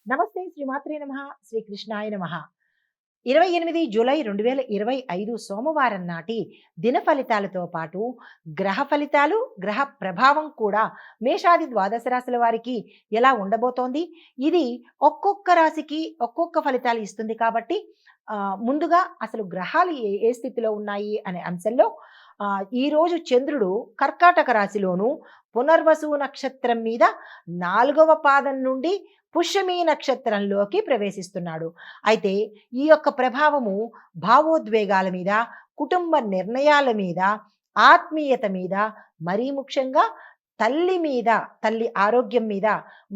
నమస్తే శ్రీమాత్రే నమః. శ్రీకృష్ణాయ నమః. 28 జూలై 2025 సోమవారం నాటి దిన ఫలితాలతో పాటు గ్రహ ఫలితాలు, గ్రహ ప్రభావం కూడా మేషాది ద్వాదశ రాశుల వారికి ఎలా ఉండబోతోంది? ఇది ఒక్కొక్క రాశికి ఒక్కొక్క ఫలితాలు ఇస్తుంది కాబట్టి ముందుగా అసలు గ్రహాలు ఏ ఏ స్థితిలో ఉన్నాయి అనే అంశంలో ఈరోజు చంద్రుడు కర్కాటక రాశిలోను పునర్వసు నక్షత్రం మీద 4వ పాదం నుండి పుష్యమీ నక్షత్రంలోకి ప్రవేశిస్తున్నాడు. అయితే ఈ యొక్క ప్రభావము భావోద్వేగాల మీద, కుటుంబ నిర్ణయాల మీద, ఆత్మీయత మీద, మరీ ముఖ్యంగా తల్లి మీద, తల్లి ఆరోగ్యం మీద,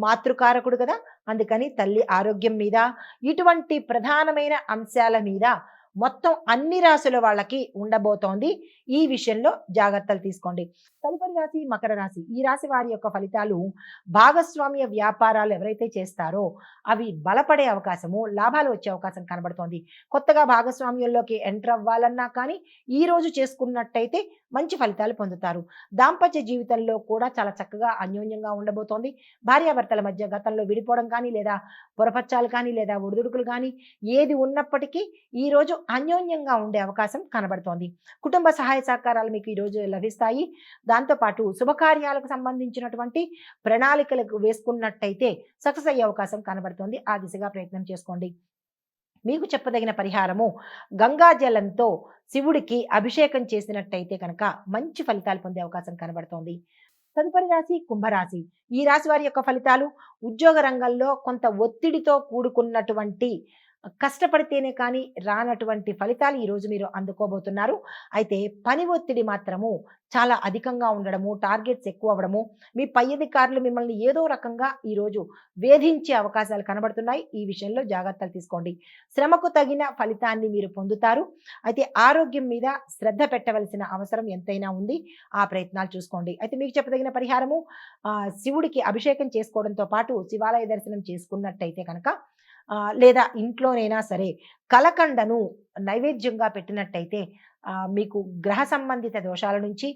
మాతృకారకుడు కదా! అందుకని తల్లి ఆరోగ్యం మీద, ఇటువంటి ప్రధానమైన అంశాల మీద మొత్తం అన్ని రాశుల వాళ్ళకి ఉండబోతోంది. ఈ విషయంలో జాగ్రత్తలు తీసుకోండి. తదుపరి రాశి మకర రాశి. ఈ రాశి వారి యొక్క ఫలితాలు భాగస్వామ్య వ్యాపారాలు ఎవరైతే చేస్తారో అవి బలపడే అవకాశము, లాభాలు వచ్చే అవకాశం కనబడుతోంది. కొత్తగా భాగస్వామ్యంలోకి ఎంటర్ అవ్వాలన్నా కానీ ఈ రోజు చేసుకున్నట్టయితే మంచి ఫలితాలు పొందుతారు. దాంపత్య జీవితంలో కూడా చాలా చక్కగా అన్యోన్యంగా ఉండబోతోంది. భార్యాభర్తల మధ్య గతంలో విడిపోవడం కానీ, లేదా పొరపచ్చాలు కానీ, లేదా ఒడిదుడుకులు కానీ ఏది ఉన్నప్పటికీ ఈరోజు అన్యోన్యంగా ఉండే అవకాశం కనబడుతోంది. కుటుంబ సహాయ సహకారాలు మీకు ఈరోజు లభిస్తాయి. దాంతోపాటు శుభకార్యాలకు సంబంధించినటువంటి ప్రణాళికలకు వేసుకున్నట్టయితే సక్సెస్ అయ్యే అవకాశం కనబడుతోంది. ఆ దిశగా ప్రయత్నం చేసుకోండి. మీకు చెప్పదగిన పరిహారము గంగా జలంతో శివుడికి అభిషేకం చేసినట్టయితే కనుక మంచి ఫలితాలు పొందే అవకాశం కనబడుతోంది. తదుపరి రాశి కుంభరాశి. ఈ రాశి వారి యొక్క ఫలితాలు ఉద్యోగ రంగంలో కొంత ఒత్తిడితో కూడుకున్నటువంటి కష్టపడితేనే కానీ రానటువంటి ఫలితాలు ఈరోజు మీరు అందుకోబోతున్నారు. అయితే పని ఒత్తిడి మాత్రము చాలా అధికంగా ఉండడము, టార్గెట్స్ ఎక్కువ అవ్వడము, మీ పై అధికారులు మిమ్మల్ని ఏదో రకంగా ఈరోజు వేధించే అవకాశాలు కనబడుతున్నాయి. ఈ విషయంలో జాగ్రత్తలు తీసుకోండి. శ్రమకు తగిన ఫలితాన్ని మీరు పొందుతారు. అయితే ఆరోగ్యం మీద శ్రద్ధ పెట్టవలసిన అవసరం ఎంతైనా ఉంది. ఆ ప్రయత్నాలు చూసుకోండి. అయితే మీకు చెప్పదగిన పరిహారము శివుడికి అభిషేకం చేసుకోవడంతో పాటు శివాలయ దర్శనం చేసుకున్నట్టయితే కనుక లేదా ఇంట్లోనైనా సరే కలకండను నైవేద్యంగా పెట్టినట్టయితే మీకు గ్రహ సంబంధిత దోషాల నుంచి,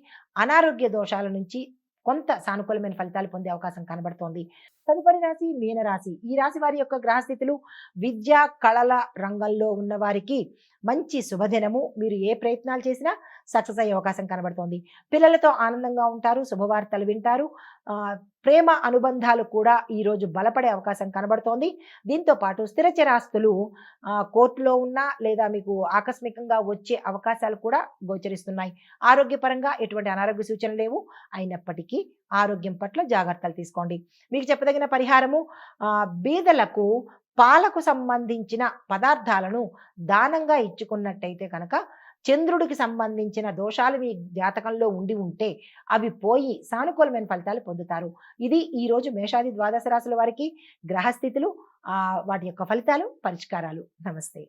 అనారోగ్య దోషాల నుంచి కొంత సానుకూలమైన ఫలితాలు పొందే అవకాశం కనబడుతోంది. తదుపరి రాశి మీనరాశి. ఈ రాశి వారి యొక్క గ్రహస్థితులు విద్య, కళల రంగంలో ఉన్న వారికి మంచి శుభదినము. మీరు ఏ ప్రయత్నాలు చేసినా సక్సెస్ అయ్యే అవకాశం కనబడుతోంది. పిల్లలతో ఆనందంగా ఉంటారు, శుభవార్తలు వింటారు. ప్రేమ అనుబంధాలు కూడా ఈరోజు బలపడే అవకాశం కనబడుతోంది. దీంతో పాటు స్థిర చరాస్తులు కోర్టులో ఉన్నా లేదా మీకు ఆకస్మికంగా వచ్చే అవకాశాలు కూడా గోచరిస్తున్నాయి. ఆరోగ్యపరంగా ఎటువంటి అనారోగ్య సూచనలు లేవు. అయినప్పటికీ ఆరోగ్యం పట్ల జాగ్రత్తలు తీసుకోండి. మీకు చెప్పదగిన పరిహారము బీదలకు పాలకు సంబంధించిన పదార్థాలను దానంగా ఇచ్చుకున్నట్టయితే కనుక చంద్రుడికి సంబంధించిన దోషాలు మీ జాతకంలో ఉండి ఉంటే అవి పోయి సానుకూలమైన ఫలితాలు పొందుతారు. ఇది ఈరోజు మేషాది ద్వాదశ రాశుల వారికి గ్రహస్థితులు, వాటి యొక్క ఫలితాలు, పరిష్కారాలు. నమస్తే.